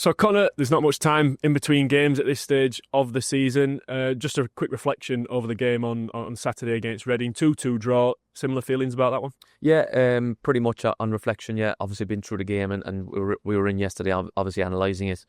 So, Connor, there's not much time in between games at this stage of the season. Just a quick reflection over the game on Saturday against Reading. 2-2 draw. Similar feelings about that one? Yeah, pretty much on reflection, yeah. Obviously been through the game and we were in yesterday, obviously analysing it.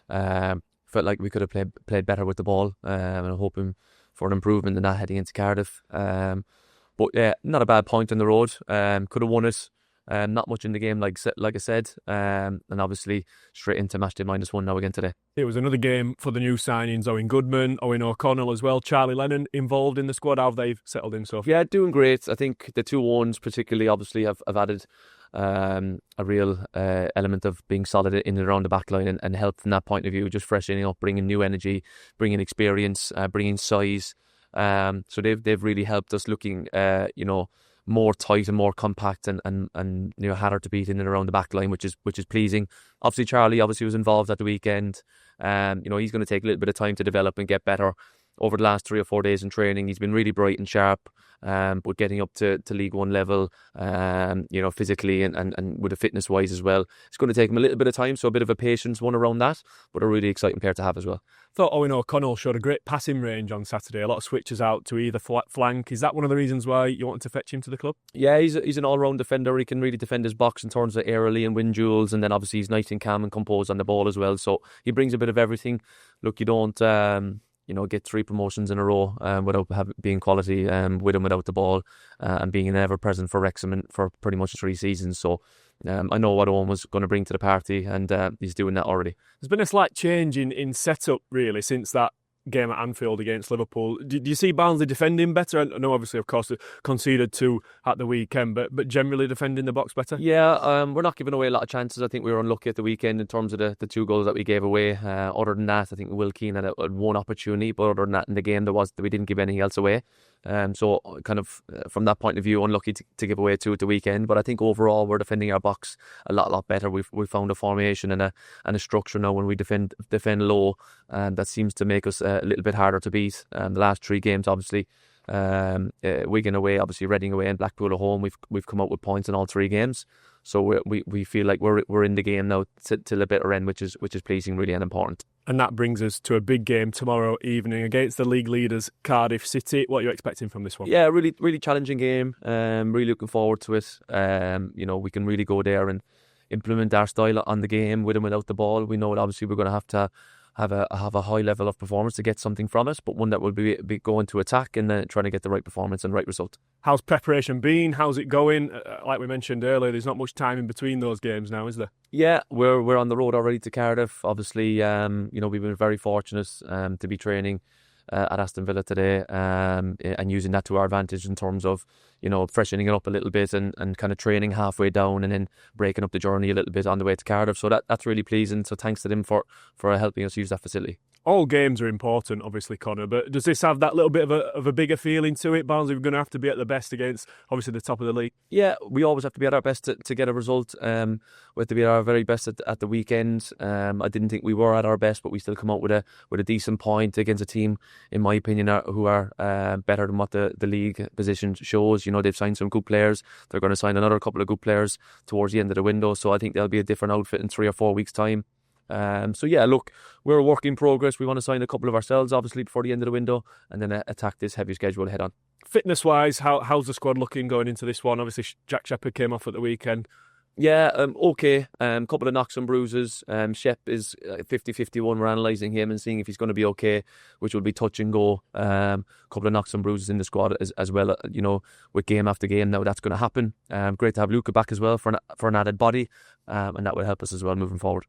Felt like we could have played better with the ball, and I'm hoping for an improvement in that heading into Cardiff. But yeah, not a bad point on the road. Could have won it. Not much in the game, like I said, and obviously straight into matchday -1 now again today. It was another game for the new signings, Owen Goodman, Owen O'Connell as well, Charlie Lennon involved in the squad. How have they settled in so far? Yeah, doing great. I think the two ones particularly obviously have added a real element of being solid in and around the back line and helped from that point of view, just freshening up, bringing new energy, bringing experience, bringing size. So they've really helped us looking, more tight and more compact and harder to beat in and around the back line, which is pleasing. Obviously, Charlie was involved at the weekend. He's going to take a little bit of time to develop and get better over the last 3 or 4 days in training. He's been really bright and sharp, but getting up to League One level, physically and with the fitness wise as well. It's going to take him a little bit of time, so a bit of a patience one around that, but a really exciting pair to have as well. Thought Owen O'Connell showed a great passing range on Saturday. A lot of switches out to either flank. Is that one of the reasons why you wanted to fetch him to the club? Yeah, he's an all-round defender. He can really defend his box in terms of aerially and win duels, and then obviously he's nice and calm and composed on the ball as well. So he brings a bit of everything. Look, you don't get 3 promotions in a row without being quality, with and without the ball, and being an ever-present for Wrexham for pretty much 3 seasons. So I know what Owen was going to bring to the party, and he's doing that already. There's been a slight change in setup, really, since that game at Anfield against Liverpool. Do you see Barnsley defending better? I know, obviously, of course, they conceded 2 at the weekend, but generally defending the box better? Yeah, we're not giving away a lot of chances. I think we were unlucky at the weekend in terms of the 2 goals that we gave away. Other than that, I think Will Keane had one opportunity, but other than that in the game, we didn't give anything else away. So kind of from that point of view, unlucky to give away 2 at the weekend. But I think overall we're defending our box a lot better. We've found a formation and a structure now when we defend low, and that seems to make us a little bit harder to beat. The last 3 games, obviously, Wigan away, obviously Reading away, and Blackpool at home, we've come out with points in all 3 games. So we feel like we're in the game now till the bitter end, which is pleasing, really, and important. And that brings us to a big game tomorrow evening against the league leaders, Cardiff City. What are you expecting from this one? Yeah, really, really challenging game. Really looking forward to it. We can really go there and implement our style on the game with and without the ball. We know that obviously we're going to have to have a high level of performance to get something from it, but one that will be going to attack and then trying to get the right performance and right result. How's preparation been? How's it going? Like we mentioned earlier, there's not much time in between those games now, is there? Yeah, we're on the road already to Cardiff. Obviously, we've been very fortunate to be training at Aston Villa today, and using that to our advantage in terms of freshening it up a little bit and kind of training halfway down and then breaking up the journey a little bit on the way to Cardiff. So that's really pleasing. So thanks to them for helping us use that facility. All games are important, obviously, Connor, but does this have that little bit of a bigger feeling to it? Barnsley are going to have to be at the best against, obviously, the top of the league. Yeah, we always have to be at our best to get a result. We have to be at our very best at the weekend. I didn't think we were at our best, but we still come out with a decent point against a team, in my opinion, who are better than what the league position shows. They've signed some good players. They're going to sign another couple of good players towards the end of the window, so I think they'll be a different outfit in 3 or 4 weeks' time. Look, we're a work in progress. We want to sign a couple of ourselves, obviously, before the end of the window, and then attack this heavy schedule head on. Fitness-wise, how's the squad looking going into this one? Obviously, Jack Shepherd came off at the weekend. Yeah, okay. Couple of knocks and bruises. Shep is 50-51. We're analysing him and seeing if he's going to be okay, which will be touch and go. Couple of knocks and bruises in the squad as well. With game after game now, that's going to happen. Great to have Luca back as well for an added body, and that will help us as well moving forward.